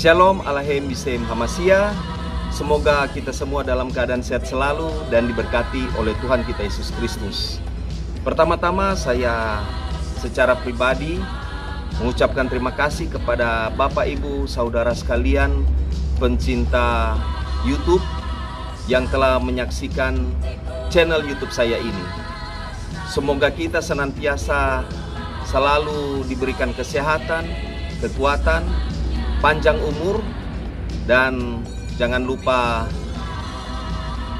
Shalom Alahem Bisem Hamasia. Semoga kita semua dalam keadaan sehat selalu dan diberkati oleh Tuhan kita Yesus Kristus. Pertama-tama saya secara pribadi mengucapkan terima kasih kepada Bapak Ibu Saudara sekalian pencinta YouTube yang telah menyaksikan channel YouTube saya ini. Semoga kita senantiasa selalu diberikan kesehatan, kekuatan, panjang umur, dan jangan lupa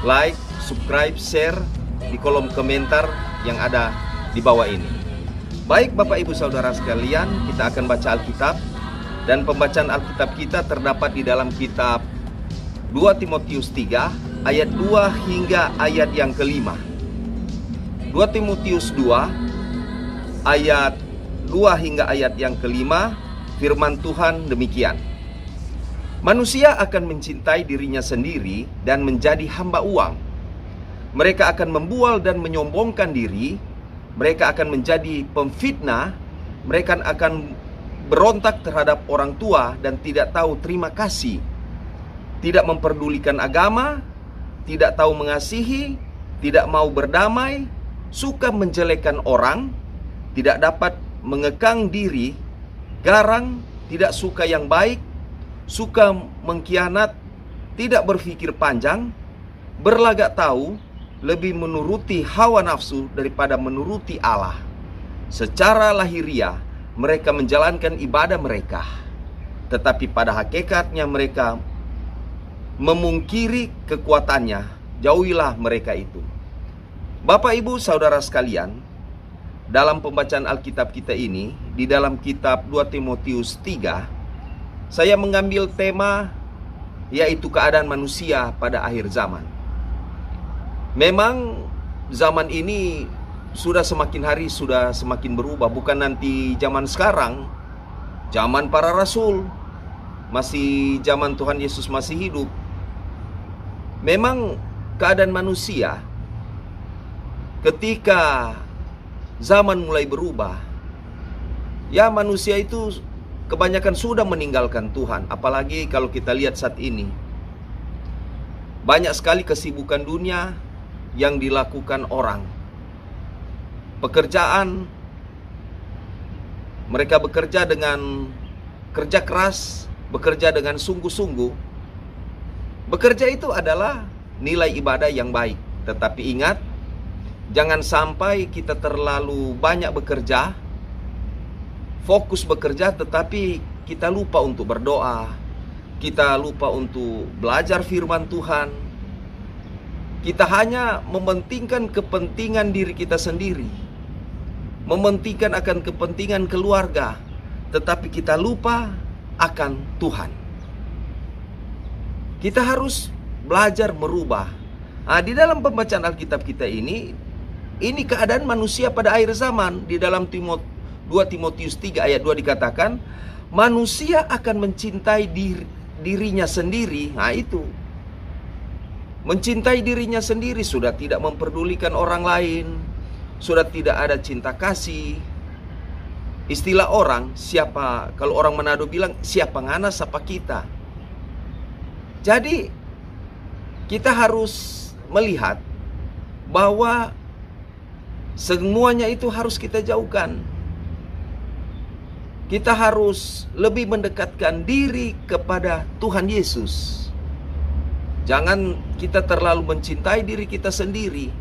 like, subscribe, share di kolom komentar yang ada di bawah ini. Baik Bapak Ibu Saudara sekalian, kita akan baca Alkitab, dan pembacaan Alkitab kita terdapat di dalam kitab 2 Timotius 3 ayat 2 hingga ayat yang kelima. 2 Timotius 2 ayat 2 hingga ayat yang kelima. Firman Tuhan demikian. Manusia akan mencintai dirinya sendiri dan menjadi hamba uang. Mereka akan membual dan menyombongkan diri. Mereka akan menjadi pemfitnah. Mereka akan berontak terhadap orang tua dan tidak tahu terima kasih. Tidak memperdulikan agama, tidak tahu mengasihi, tidak mau berdamai, suka menjelekkan orang, tidak dapat mengekang diri, garang, tidak suka yang baik, suka mengkhianat, tidak berpikir panjang, berlagak tahu, lebih menuruti hawa nafsu daripada menuruti Allah. Secara lahiriah mereka menjalankan ibadah mereka, tetapi pada hakikatnya mereka memungkiri kekuatannya. Jauhilah mereka itu. Bapak Ibu Saudara sekalian, dalam pembacaan Alkitab kita ini, di dalam kitab 2 Timotius 3, saya mengambil tema yaitu keadaan manusia pada akhir zaman. Memang zaman ini sudah semakin hari sudah semakin berubah. Bukan nanti zaman sekarang, zaman para rasul, masih zaman Tuhan Yesus masih hidup. Memang keadaan manusia ketika zaman mulai berubah, ya manusia itu kebanyakan sudah meninggalkan Tuhan. Apalagi kalau kita lihat saat ini, banyak sekali kesibukan dunia yang dilakukan orang. Pekerjaan, mereka bekerja dengan kerja keras, bekerja dengan sungguh-sungguh. Bekerja itu adalah nilai ibadah yang baik. Tetapi ingat, jangan sampai kita terlalu banyak bekerja, fokus bekerja, tetapi kita lupa untuk berdoa. Kita lupa untuk belajar firman Tuhan. Kita hanya mementingkan kepentingan diri kita sendiri, mementingkan akan kepentingan keluarga, tetapi kita lupa akan Tuhan. Kita harus belajar merubah. Di dalam pembacaan Alkitab kita ini keadaan manusia pada akhir zaman. Di dalam 2 Timotius 3 ayat 2 dikatakan, manusia akan mencintai dirinya sendiri. Nah itu, mencintai dirinya sendiri, sudah tidak memperdulikan orang lain, sudah tidak ada cinta kasih. Istilah orang, siapa, kalau orang Manado bilang, siapa ngana siapa kita. Jadi kita harus melihat bahwa semuanya itu harus kita jauhkan. Kita harus lebih mendekatkan diri kepada Tuhan Yesus. Jangan kita terlalu mencintai diri kita sendiri,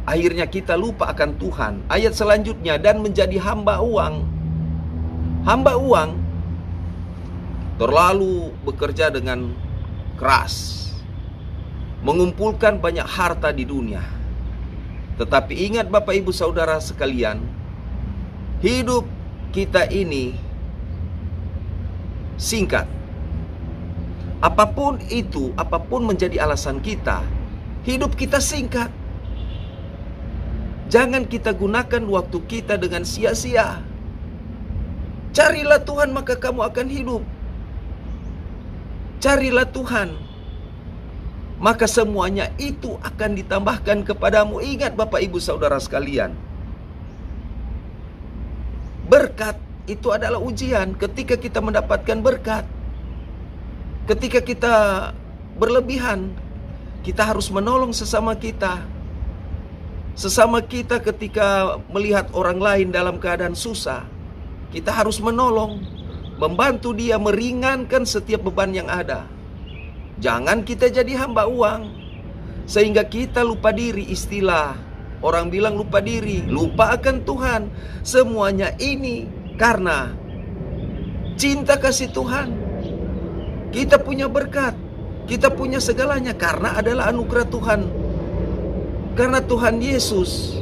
akhirnya kita lupa akan Tuhan. Ayat selanjutnya, dan menjadi hamba uang. Hamba uang terlalu bekerja dengan keras, mengumpulkan banyak harta di dunia. Tetapi ingat Bapak Ibu Saudara sekalian, hidup kita ini singkat. Apapun itu, apapun menjadi alasan kita, hidup kita singkat. Jangan kita gunakan waktu kita dengan sia-sia. Carilah Tuhan maka kamu akan hidup. Carilah Tuhan, maka semuanya itu akan ditambahkan kepadamu. Ingat Bapak Ibu Saudara sekalian, berkat itu adalah ujian. Ketika kita mendapatkan berkat, ketika kita berlebihan, kita harus menolong sesama kita. Sesama kita ketika melihat orang lain dalam keadaan susah, kita harus menolong, membantu dia, meringankan setiap beban yang ada. Jangan kita jadi hamba uang, sehingga kita lupa diri. Istilah orang bilang lupa diri, lupa akan Tuhan. Semuanya ini karena cinta kasih Tuhan. Kita punya berkat, kita punya segalanya karena adalah anugerah Tuhan. Karena Tuhan Yesus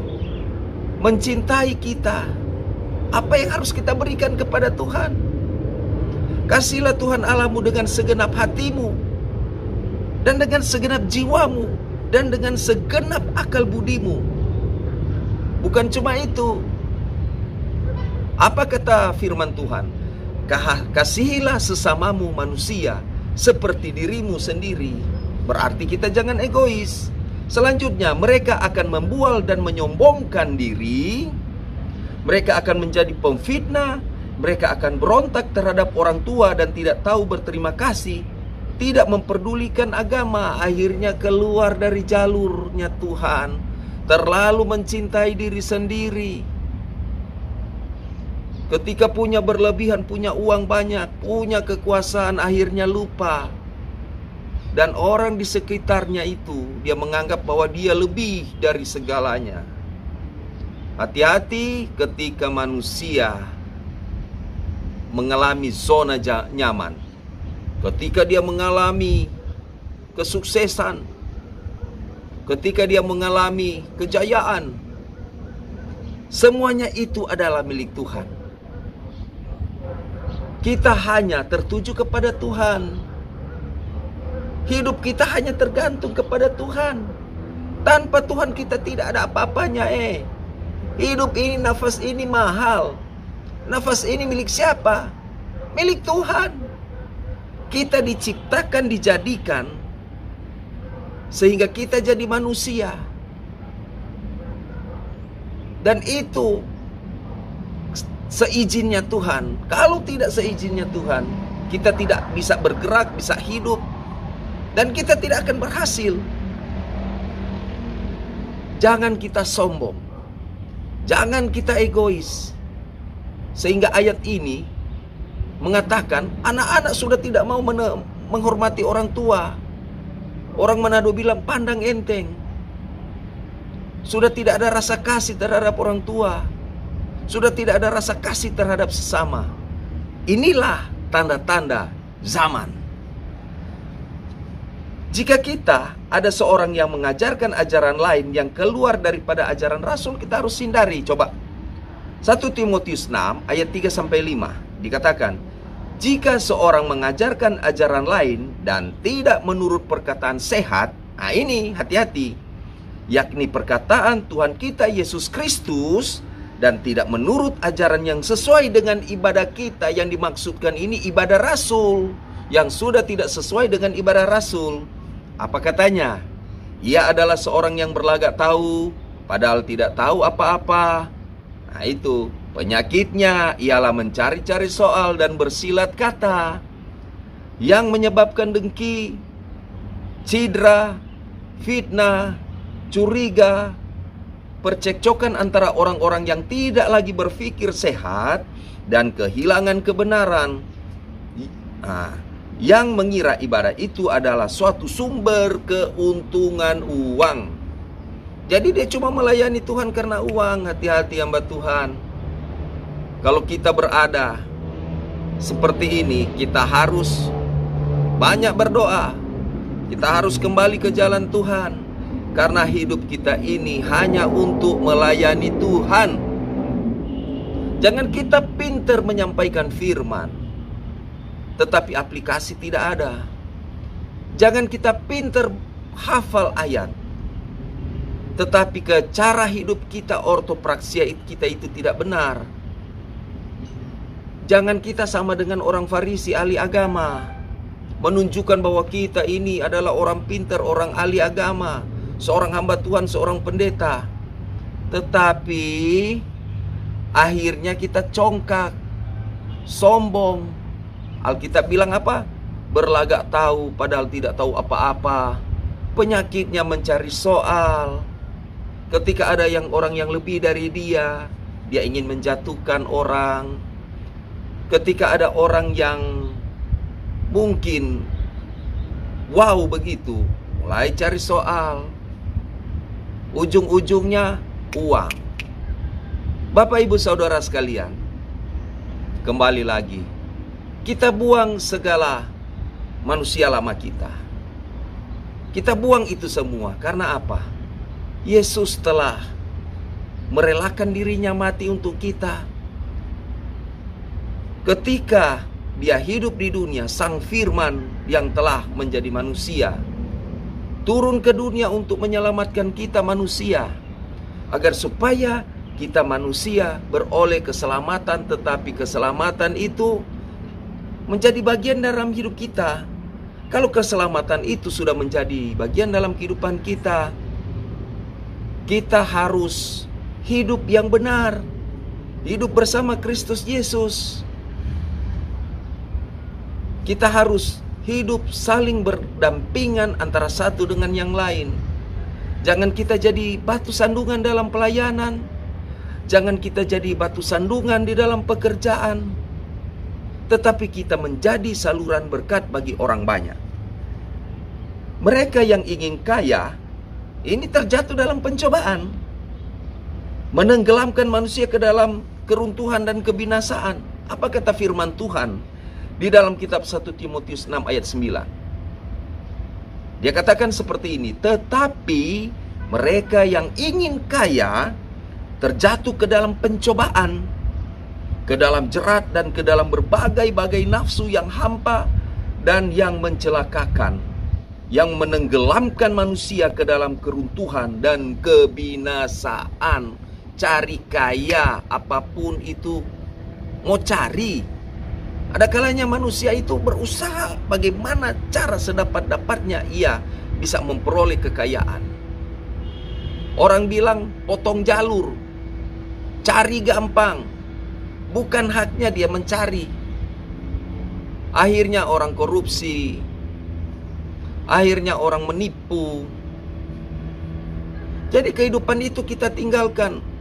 mencintai kita. Apa yang harus kita berikan kepada Tuhan? Kasihlah Tuhan Allahmu dengan segenap hatimu, dan dengan segenap jiwamu, dan dengan segenap akal budimu. Bukan cuma itu. Apa kata firman Tuhan? Kasihilah sesamamu manusia seperti dirimu sendiri. Berarti kita jangan egois. Selanjutnya, mereka akan membual dan menyombongkan diri. Mereka akan menjadi pemfitnah. Mereka akan berontak terhadap orang tua dan tidak tahu berterima kasih, tidak memperdulikan agama. Akhirnya keluar dari jalurnya Tuhan, terlalu mencintai diri sendiri. Ketika punya berlebihan, punya uang banyak, punya kekuasaan, akhirnya lupa. Dan orang di sekitarnya itu, dia menganggap bahwa dia lebih dari segalanya. Hati-hati ketika manusia mengalami zona nyaman. Ketika dia mengalami kesuksesan, ketika dia mengalami kejayaan, semuanya itu adalah milik Tuhan. Kita hanya tertuju kepada Tuhan. Hidup kita hanya tergantung kepada Tuhan. Tanpa Tuhan kita tidak ada apa-apanya. Hidup ini, nafas ini mahal. Nafas ini milik siapa? Milik Tuhan. Kita diciptakan, dijadikan sehingga kita jadi manusia. Dan itu seizinnya Tuhan. Kalau tidak seizinnya Tuhan, kita tidak bisa bergerak, bisa hidup, dan kita tidak akan berhasil. Jangan kita sombong, jangan kita egois. Sehingga ayat ini mengatakan anak-anak sudah tidak mau menghormati orang tua. Orang Manado bilang pandang enteng. Sudah tidak ada rasa kasih terhadap orang tua. Sudah tidak ada rasa kasih terhadap sesama. Inilah tanda-tanda zaman. Jika kita ada seorang yang mengajarkan ajaran lain yang keluar daripada ajaran Rasul, kita harus hindari. Coba 1 Timotius 6 ayat 3-5 dikatakan, jika seorang mengajarkan ajaran lain dan tidak menurut perkataan sehat, nah ini hati-hati, yakni perkataan Tuhan kita Yesus Kristus, dan tidak menurut ajaran yang sesuai dengan ibadah kita. Yang dimaksudkan ini ibadah Rasul, yang sudah tidak sesuai dengan ibadah Rasul. Apa katanya? Ia adalah seorang yang berlagak tahu, padahal tidak tahu apa-apa. Nah itu, penyakitnya ialah mencari-cari soal dan bersilat kata, yang menyebabkan dengki, cidra, fitnah, curiga, percekcokan antara orang-orang yang tidak lagi berpikir sehat, dan kehilangan kebenaran. Yang mengira ibadah itu adalah suatu sumber keuntungan uang. Jadi dia cuma melayani Tuhan karena uang. Hati-hati hamba Tuhan. Kalau kita berada seperti ini, kita harus banyak berdoa. Kita harus kembali ke jalan Tuhan. Karena hidup kita ini hanya untuk melayani Tuhan. Jangan kita pintar menyampaikan firman, tetapi aplikasi tidak ada. Jangan kita pintar hafal ayat, tetapi ke cara hidup kita, ortopraksia kita itu tidak benar. Jangan kita sama dengan orang Farisi, ahli agama, menunjukkan bahwa kita ini adalah orang pintar, orang ahli agama, seorang hamba Tuhan, seorang pendeta. Tetapi akhirnya kita congkak, sombong. Alkitab bilang apa? Berlagak tahu padahal tidak tahu apa-apa. Penyakitnya mencari soal. Ketika ada orang yang lebih dari dia ingin menjatuhkan orang. Ketika ada orang yang mungkin wow begitu, mulai cari soal. Ujung-ujungnya uang. Bapak ibu saudara sekalian, kembali lagi, kita buang segala manusia lama kita. Kita buang itu semua. Karena apa? Yesus telah merelakan dirinya mati untuk kita. Ketika dia hidup di dunia, Sang Firman yang telah menjadi manusia turun ke dunia untuk menyelamatkan kita manusia, agar supaya kita manusia beroleh keselamatan. Tetapi keselamatan itu menjadi bagian dalam hidup kita. Kalau keselamatan itu sudah menjadi bagian dalam kehidupan kita, kita harus hidup yang benar, hidup bersama Kristus Yesus. Kita harus hidup saling berdampingan antara satu dengan yang lain. Jangan kita jadi batu sandungan dalam pelayanan. Jangan kita jadi batu sandungan di dalam pekerjaan. Tetapi kita menjadi saluran berkat bagi orang banyak. Mereka yang ingin kaya ini terjatuh dalam pencobaan, menenggelamkan manusia ke dalam keruntuhan dan kebinasaan. Apa kata firman Tuhan di dalam kitab 1 Timotius 6 ayat 9? Dia katakan seperti ini, tetapi mereka yang ingin kaya terjatuh ke dalam pencobaan, ke dalam jerat dan ke dalam berbagai-bagai nafsu yang hampa dan yang mencelakakan, yang menenggelamkan manusia ke dalam keruntuhan dan kebinasaan. Cari kaya apapun itu, mau cari. Ada kalanya manusia itu berusaha bagaimana cara sedapat-dapatnya ia bisa memperoleh kekayaan. Orang bilang potong jalur, cari gampang, bukan haknya dia mencari. Akhirnya orang korupsi, akhirnya orang menipu. Jadi kehidupan itu kita tinggalkan.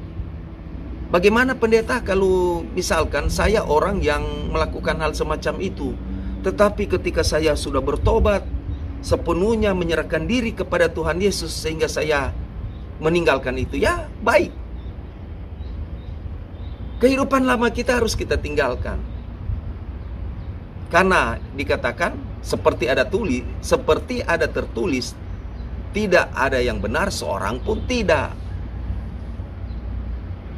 Bagaimana pendeta kalau misalkan saya orang yang melakukan hal semacam itu, tetapi ketika saya sudah bertobat, sepenuhnya menyerahkan diri kepada Tuhan Yesus sehingga saya meninggalkan itu, ya baik. Kehidupan lama kita harus kita tinggalkan. Karena dikatakan seperti ada tertulis, tidak ada yang benar seorang pun tidak.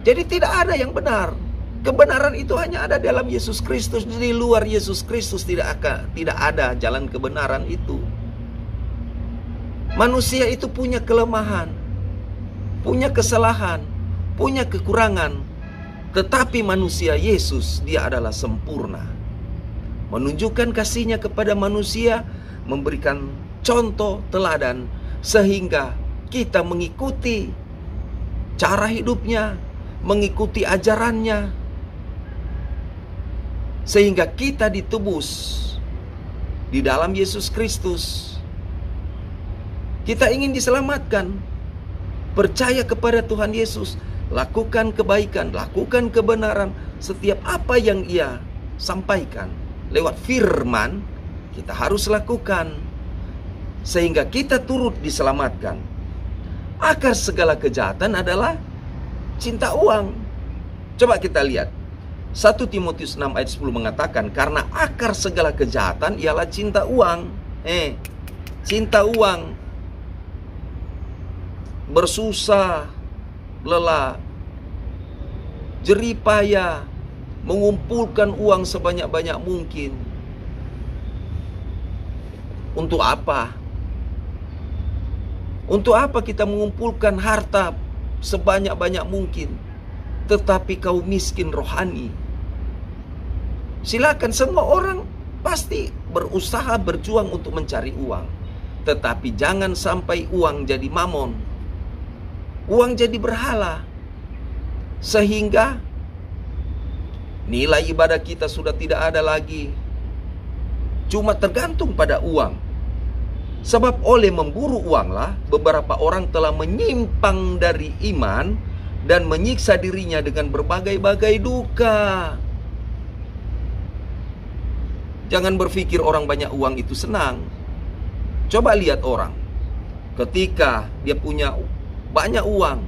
Jadi tidak ada yang benar. Kebenaran itu hanya ada dalam Yesus Kristus. Di luar Yesus Kristus tidak ada jalan kebenaran itu. Manusia itu punya kelemahan, punya kesalahan, punya kekurangan. Tetapi manusia Yesus, dia adalah sempurna. Menunjukkan kasihnya kepada manusia, memberikan contoh teladan, sehingga kita mengikuti cara hidupnya, mengikuti ajarannya, sehingga kita ditebus di dalam Yesus Kristus. Kita ingin diselamatkan, percaya kepada Tuhan Yesus, lakukan kebaikan, lakukan kebenaran. Setiap apa yang Ia sampaikan lewat firman, kita harus lakukan, sehingga kita turut diselamatkan. Akar segala kejahatan adalah cinta uang. Coba kita lihat 1 Timotius 6 ayat 10 mengatakan, karena akar segala kejahatan ialah cinta uang. Cinta uang, bersusah lelah, jerih payah, mengumpulkan uang sebanyak-banyak mungkin. Untuk apa? Untuk apa kita mengumpulkan harta sebanyak-banyak mungkin, tetapi kau miskin rohani? Silakan, semua orang pasti berusaha berjuang untuk mencari uang. Tetapi jangan sampai uang jadi mamon, uang jadi berhala, sehingga nilai ibadah kita sudah tidak ada lagi, cuma tergantung pada uang. Sebab oleh memburu uanglah beberapa orang telah menyimpang dari iman dan menyiksa dirinya dengan berbagai-bagai duka. Jangan berpikir orang banyak uang itu senang. Coba lihat orang ketika dia punya banyak uang,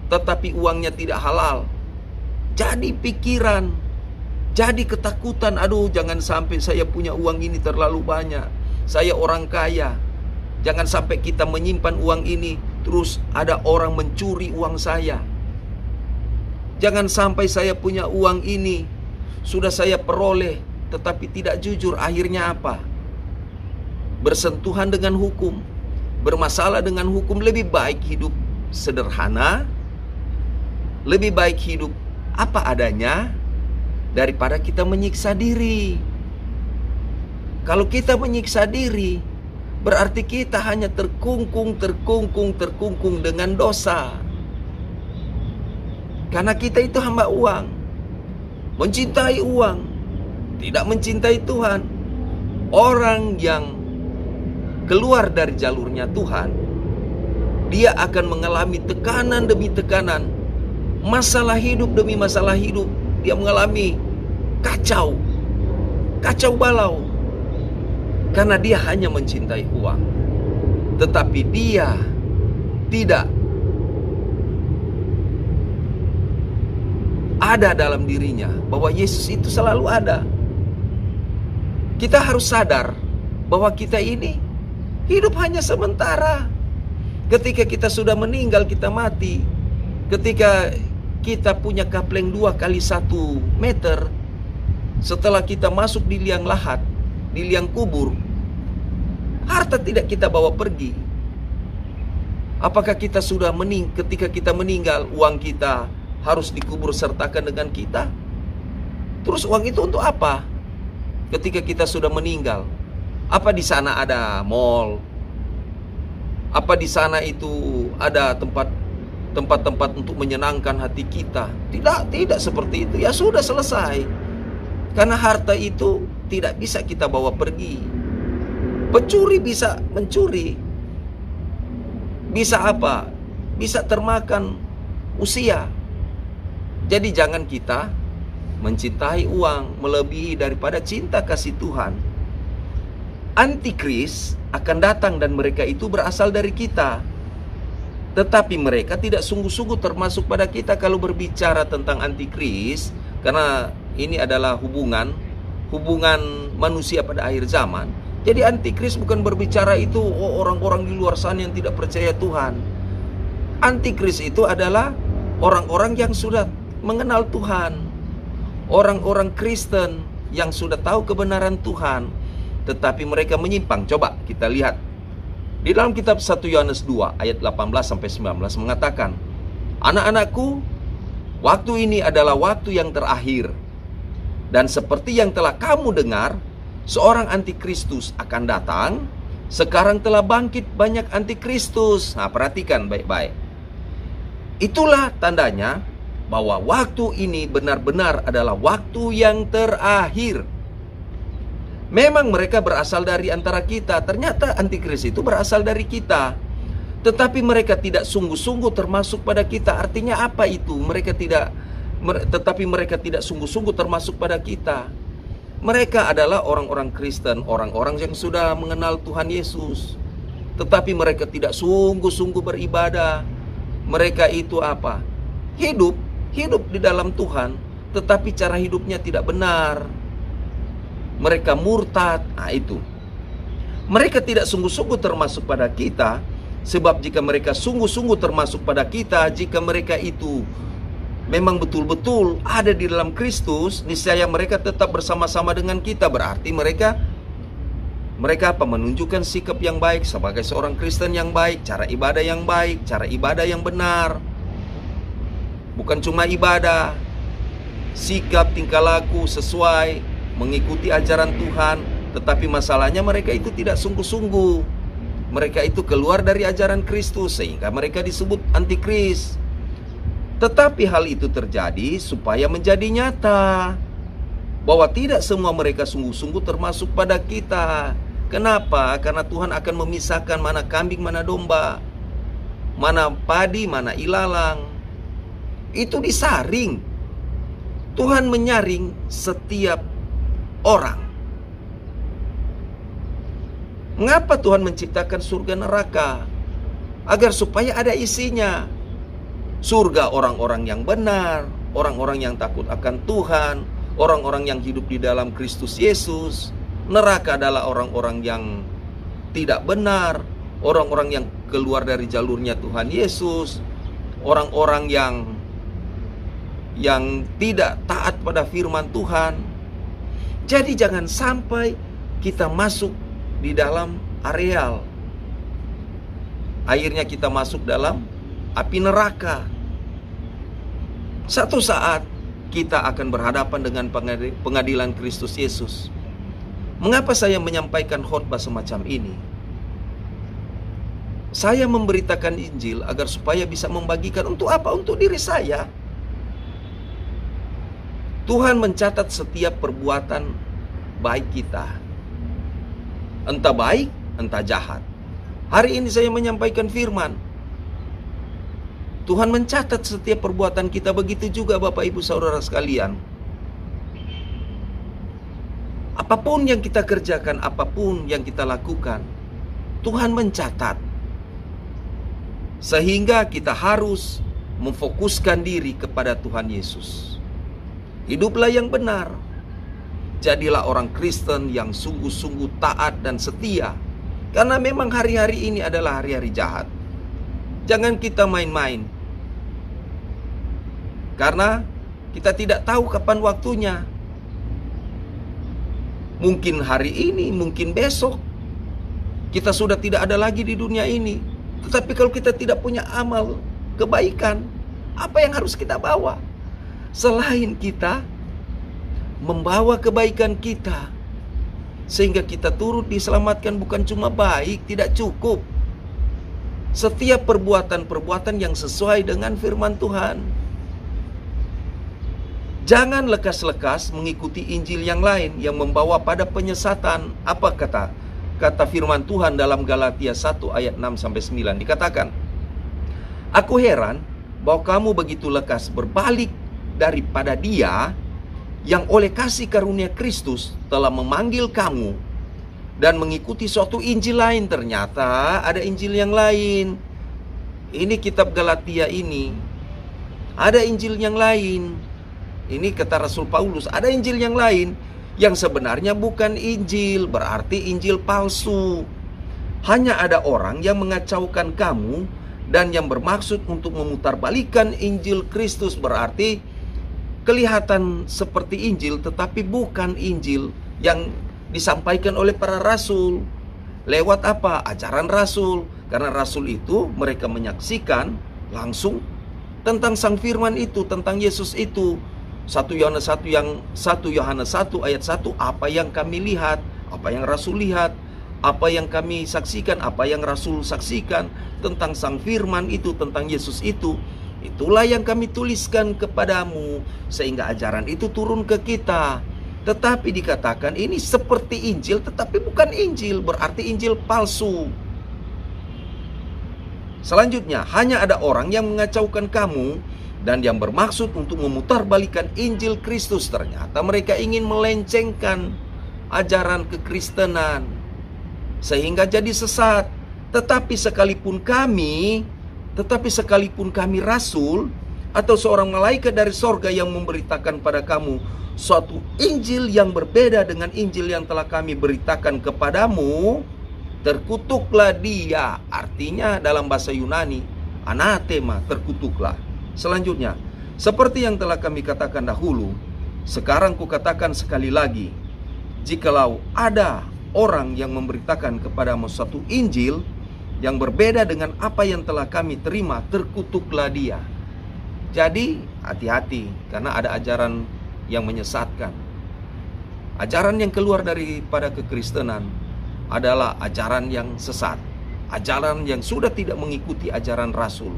tetapi uangnya tidak halal, jadi pikiran, jadi ketakutan. Aduh, jangan sampai saya punya uang ini terlalu banyak, saya orang kaya. Jangan sampai kita menyimpan uang ini terus ada orang mencuri uang saya. Jangan sampai saya punya uang ini sudah saya peroleh tetapi tidak jujur. Akhirnya apa? Bersentuhan dengan hukum, bermasalah dengan hukum. Lebih baik hidup sederhana, lebih baik hidup apa adanya daripada kita menyiksa diri. Kalau kita menyiksa diri, berarti kita hanya terkungkung dengan dosa. Karena kita itu hamba uang, mencintai uang, tidak mencintai Tuhan. Orang yang keluar dari jalurnya Tuhan, dia akan mengalami tekanan demi tekanan, masalah hidup demi masalah hidup. Dia mengalami kacau balau, karena dia hanya mencintai uang. Tetapi dia tidak ada dalam dirinya bahwa Yesus itu selalu ada. Kita harus sadar bahwa kita ini hidup hanya sementara. Ketika kita sudah meninggal, kita mati. Ketika kita punya kapleng 2 kali 1 meter, setelah kita masuk di liang lahat, di liang kubur, harta tidak kita bawa pergi. Apakah kita sudah ketika kita meninggal, uang kita harus dikubur sertakan dengan kita? Terus uang itu untuk apa? Ketika kita sudah meninggal, apa di sana ada mall? Apa di sana itu ada tempat-tempat untuk menyenangkan hati kita? Tidak seperti itu. Ya sudah, selesai. Karena harta itu tidak bisa kita bawa pergi. Pencuri bisa mencuri, bisa apa? Bisa termakan usia. Jadi jangan kita mencintai uang melebihi daripada cinta kasih Tuhan. Antikris akan datang dan mereka itu berasal dari kita. Tetapi mereka tidak sungguh-sungguh termasuk pada kita. Kalau berbicara tentang antikris, karena ini adalah hubungan manusia pada akhir zaman. Jadi antikris bukan berbicara itu orang-orang di luar sana yang tidak percaya Tuhan. Antikris itu adalah orang-orang yang sudah mengenal Tuhan, orang-orang Kristen yang sudah tahu kebenaran Tuhan, tetapi mereka menyimpang. Coba kita lihat di dalam kitab 1 Yohanes 2 ayat 18-19 mengatakan, "Anak-anakku, waktu ini adalah waktu yang terakhir. Dan seperti yang telah kamu dengar, seorang antikristus akan datang. Sekarang telah bangkit banyak antikristus." Nah, perhatikan baik-baik. Itulah tandanya bahwa waktu ini benar-benar adalah waktu yang terakhir. Memang mereka berasal dari antara kita. Ternyata antikris itu berasal dari kita. Tetapi mereka tidak sungguh-sungguh termasuk pada kita. Artinya apa itu? Tetapi mereka tidak sungguh-sungguh termasuk pada kita. Mereka adalah orang-orang Kristen, orang-orang yang sudah mengenal Tuhan Yesus, tetapi mereka tidak sungguh-sungguh beribadah. Mereka itu apa? Hidup di dalam Tuhan, tetapi cara hidupnya tidak benar. Mereka murtad. Nah, itu. Mereka tidak sungguh-sungguh termasuk pada kita. Sebab jika mereka sungguh-sungguh termasuk pada kita, jika mereka itu memang betul-betul ada di dalam Kristus, niscaya mereka tetap bersama-sama dengan kita. Berarti mereka apa? Menunjukkan sikap yang baik sebagai seorang Kristen yang baik, cara ibadah yang baik, cara ibadah yang benar. Bukan cuma ibadah, sikap tingkah laku sesuai mengikuti ajaran Tuhan, Tetapi masalahnya mereka itu tidak sungguh-sungguh. Mereka itu keluar dari ajaran Kristus sehingga mereka disebut antikris. Tetapi hal itu terjadi supaya menjadi nyata bahwa tidak semua mereka sungguh-sungguh termasuk pada kita. Kenapa? Karena Tuhan akan memisahkan mana kambing, mana domba, mana padi, mana ilalang. Itu disaring. Tuhan menyaring setiap orang. Mengapa Tuhan menciptakan surga neraka? Agar supaya ada isinya. Surga orang-orang yang benar, orang-orang yang takut akan Tuhan, orang-orang yang hidup di dalam Kristus Yesus. Neraka adalah orang-orang yang tidak benar, orang-orang yang keluar dari jalurnya Tuhan Yesus, orang-orang yang tidak taat pada firman Tuhan. Jadi jangan sampai kita masuk di dalam areal. Akhirnya kita masuk dalam api neraka. Satu saat kita akan berhadapan dengan pengadilan Kristus Yesus. Mengapa saya menyampaikan khotbah semacam ini? Saya memberitakan Injil agar supaya bisa membagikan untuk apa? Untuk diri saya. Tuhan mencatat setiap perbuatan baik kita. Entah baik, entah jahat. Hari ini saya menyampaikan firman. Tuhan mencatat setiap perbuatan kita, begitu juga Bapak Ibu Saudara sekalian. Apapun yang kita kerjakan, apapun yang kita lakukan, Tuhan mencatat. Sehingga kita harus memfokuskan diri kepada Tuhan Yesus. Hiduplah yang benar. Jadilah orang Kristen yang sungguh-sungguh taat dan setia. Karena memang hari-hari ini adalah hari-hari jahat. Jangan kita main-main. Karena kita tidak tahu kapan waktunya. Mungkin hari ini, mungkin besok kita sudah tidak ada lagi di dunia ini. Tetapi kalau kita tidak punya amal kebaikan, apa yang harus kita bawa? Selain kita membawa kebaikan kita, sehingga kita turut diselamatkan, bukan cuma baik, tidak cukup. Setiap perbuatan-perbuatan yang sesuai dengan firman Tuhan. Jangan lekas-lekas mengikuti Injil yang lain yang membawa pada penyesatan. Apa kata firman Tuhan dalam Galatia 1 ayat 6-9? Dikatakan, aku heran bahwa kamu begitu lekas berbalik daripada Dia yang oleh kasih karunia Kristus telah memanggil kamu dan mengikuti suatu Injil lain. Ternyata ada Injil yang lain. Ini kitab Galatia ini. Ada Injil yang lain. Ini kata Rasul Paulus, ada Injil yang lain yang sebenarnya bukan Injil, berarti Injil palsu. Hanya ada orang yang mengacaukan kamu dan yang bermaksud untuk memutarbalikkan Injil Kristus, berarti kelihatan seperti Injil tetapi bukan Injil yang disampaikan oleh para rasul. Lewat apa? Ajaran rasul. Karena rasul itu mereka menyaksikan langsung tentang sang firman itu, tentang Yesus itu. 1 Yohanes 1 ayat 1, apa yang kami lihat, apa yang rasul lihat, apa yang kami saksikan, apa yang rasul saksikan tentang sang firman itu, tentang Yesus itu, itulah yang kami tuliskan kepadamu, sehingga ajaran itu turun ke kita. Tetapi dikatakan ini seperti Injil tetapi bukan Injil, berarti Injil palsu. Selanjutnya, hanya ada orang yang mengacaukan kamu dan yang bermaksud untuk memutarbalikkan Injil Kristus. Ternyata mereka ingin melencengkan ajaran kekristenan sehingga jadi sesat. Tetapi sekalipun kami rasul atau seorang malaikat dari sorga yang memberitakan pada kamu suatu Injil yang berbeda dengan Injil yang telah kami beritakan kepadamu, terkutuklah dia. Artinya dalam bahasa Yunani, anatema, terkutuklah. Selanjutnya, seperti yang telah kami katakan dahulu, sekarang kukatakan sekali lagi, jikalau ada orang yang memberitakan kepadamu suatu Injil yang berbeda dengan apa yang telah kami terima, terkutuklah dia. Jadi hati-hati, karena ada ajaran yang menyesatkan. Ajaran yang keluar daripada kekristenan adalah ajaran yang sesat, ajaran yang sudah tidak mengikuti ajaran Rasul.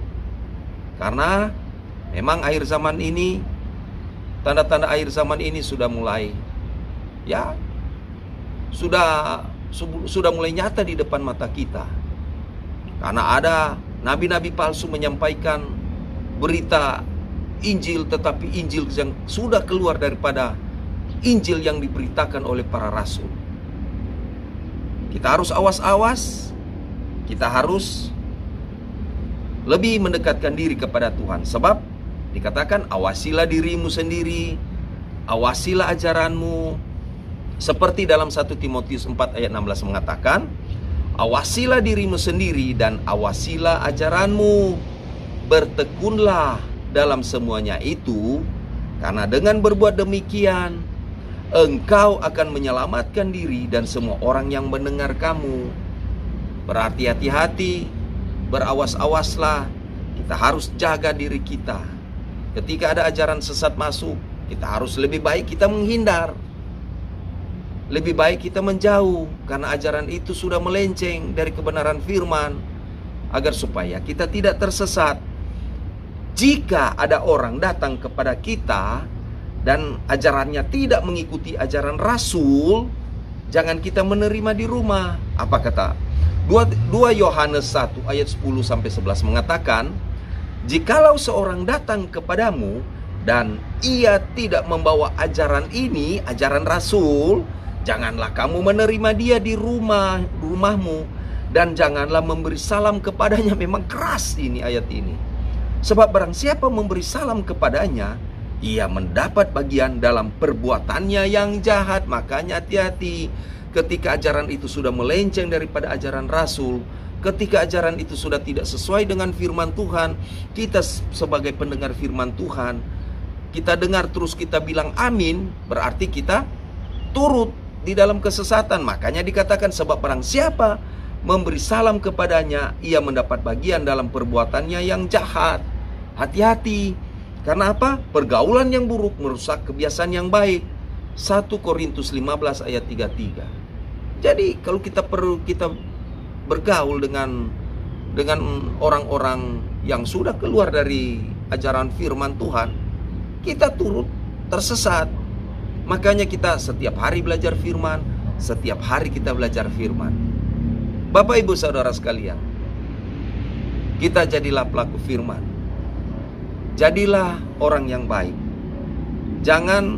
Karena memang akhir zaman ini, tanda-tanda akhir zaman ini sudah mulai, ya, sudah mulai nyata di depan mata kita. Karena ada nabi-nabi palsu menyampaikan berita Injil, tetapi Injil yang sudah keluar daripada Injil yang diberitakan oleh para rasul. Kita harus awas-awas, kita harus lebih mendekatkan diri kepada Tuhan. Sebab dikatakan, awasilah dirimu sendiri, awasilah ajaranmu. Seperti dalam 1 Timotius 4 ayat 16 mengatakan, awasilah dirimu sendiri dan awasilah ajaranmu. Bertekunlah dalam semuanya itu, karena dengan berbuat demikian, engkau akan menyelamatkan diri dan semua orang yang mendengar kamu. Berarti hati-hati, berawas-awaslah. Kita harus jaga diri kita. Ketika ada ajaran sesat masuk, kita harus lebih baik kita menghindar. Lebih baik kita menjauh, karena ajaran itu sudah melenceng dari kebenaran firman, agar supaya kita tidak tersesat. Jika ada orang datang kepada kita dan ajarannya tidak mengikuti ajaran Rasul, jangan kita menerima di rumah. Apa kata 2 Yohanes 1 ayat 10 sampai 11 mengatakan, jikalau seorang datang kepadamu dan ia tidak membawa ajaran ini, ajaran Rasul, janganlah kamu menerima dia di rumahmu, dan janganlah memberi salam kepadanya. Memang keras ini ayat ini. Sebab barang siapa memberi salam kepadanya, ia mendapat bagian dalam perbuatannya yang jahat. Makanya hati-hati ketika ajaran itu sudah melenceng daripada ajaran Rasul, ketika ajaran itu sudah tidak sesuai dengan firman Tuhan. Kita sebagai pendengar firman Tuhan, kita dengar terus kita bilang amin, berarti kita turut di dalam kesesatan. Makanya dikatakan, sebab barang siapa memberi salam kepadanya, ia mendapat bagian dalam perbuatannya yang jahat. Hati-hati. Karena apa? Pergaulan yang buruk merusak kebiasaan yang baik. 1 Korintus 15 ayat 33. Jadi kalau kita bergaul dengan orang-orang yang sudah keluar dari ajaran firman Tuhan, kita turut tersesat. Makanya kita setiap hari belajar firman, setiap hari kita belajar firman. Bapak Ibu Saudara sekalian, kita jadilah pelaku firman. Jadilah orang yang baik. Jangan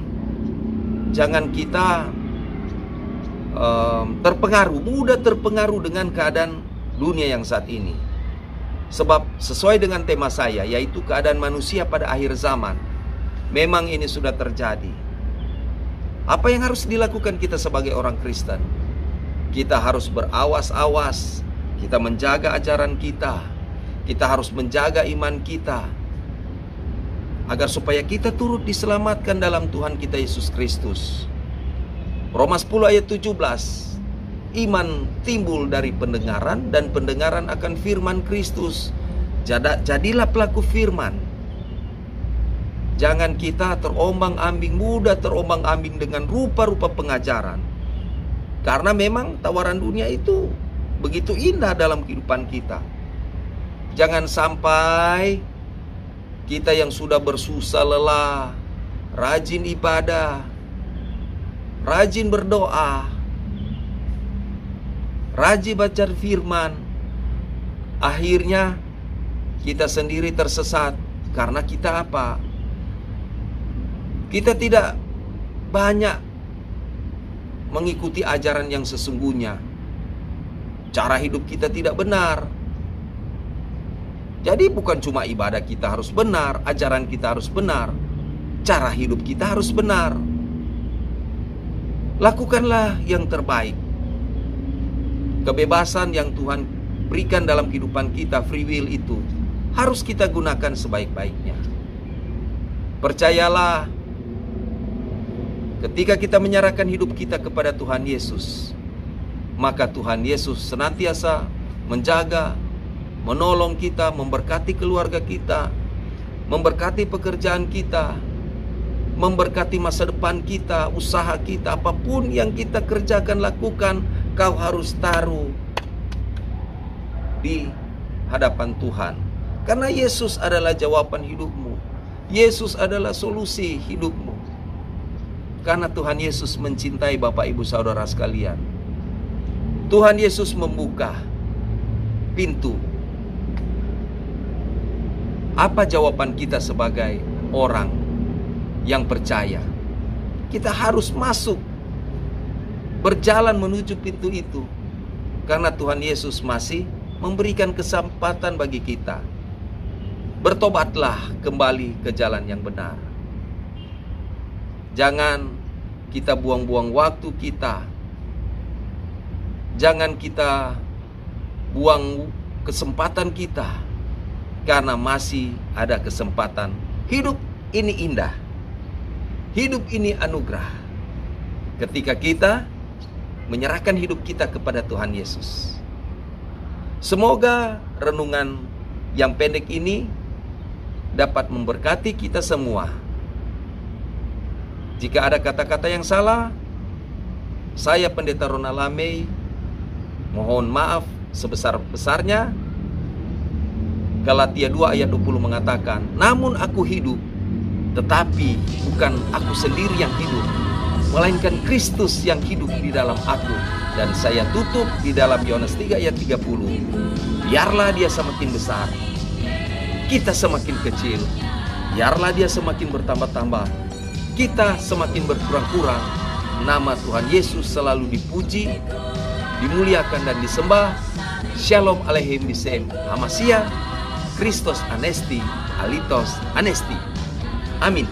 kita mudah terpengaruh dengan keadaan dunia yang saat ini. Sebab sesuai dengan tema saya, yaitu keadaan manusia pada akhir zaman. Memang ini sudah terjadi. Apa yang harus dilakukan kita sebagai orang Kristen? Kita harus berawas-awas. Kita menjaga ajaran kita. Kita harus menjaga iman kita, agar supaya kita turut diselamatkan dalam Tuhan kita Yesus Kristus. Roma 10 ayat 17. Iman timbul dari pendengaran, dan pendengaran akan firman Kristus. Jadilah pelaku firman. Jangan kita mudah terombang-ambing dengan rupa-rupa pengajaran. Karena memang tawaran dunia itu begitu indah dalam kehidupan kita. Jangan sampai kita yang sudah bersusah lelah, rajin ibadah, rajin berdoa, rajin baca firman, akhirnya kita sendiri tersesat. Karena kita apa? Kita tidak banyak mengikuti ajaran yang sesungguhnya. Cara hidup kita tidak benar. Jadi bukan cuma ibadah kita harus benar, ajaran kita harus benar, cara hidup kita harus benar. Lakukanlah yang terbaik. Kebebasan yang Tuhan berikan dalam kehidupan kita, free will itu, harus kita gunakan sebaik-baiknya. Percayalah, ketika kita menyerahkan hidup kita kepada Tuhan Yesus, maka Tuhan Yesus senantiasa menjaga, menolong kita, memberkati keluarga kita, memberkati pekerjaan kita, memberkati masa depan kita, usaha kita, apapun yang kita kerjakan, lakukan, kau harus taruh di hadapan Tuhan. Karena Yesus adalah jawaban hidupmu. Yesus adalah solusi hidupmu. Karena Tuhan Yesus mencintai Bapak Ibu Saudara sekalian. Tuhan Yesus membuka pintu. Apa jawaban kita sebagai orang yang percaya? Kita harus masuk, berjalan menuju pintu itu. Karena Tuhan Yesus masih memberikan kesempatan bagi kita. Bertobatlah kembali ke jalan yang benar. Jangan kita buang-buang waktu kita. Jangan kita buang kesempatan kita. Karena masih ada kesempatan. Hidup ini indah. Hidup ini anugerah. Ketika kita menyerahkan hidup kita kepada Tuhan Yesus. Semoga renungan yang pendek ini dapat memberkati kita semua. Jika ada kata-kata yang salah, saya Pendeta Ronald Lamei mohon maaf sebesar-besarnya. Galatia 2 ayat 20 mengatakan, namun aku hidup, tetapi bukan aku sendiri yang hidup, melainkan Kristus yang hidup di dalam aku. Dan saya tutup di dalam Yohanes 3 ayat 30. Biarlah dia semakin besar, kita semakin kecil. Biarlah dia semakin bertambah-tambah, kita semakin berkurang-kurang. Nama Tuhan Yesus selalu dipuji, dimuliakan dan disembah. Shalom Aleichem Bisem Hamasia. Christos Anesti, Alitos Anesti. Amin.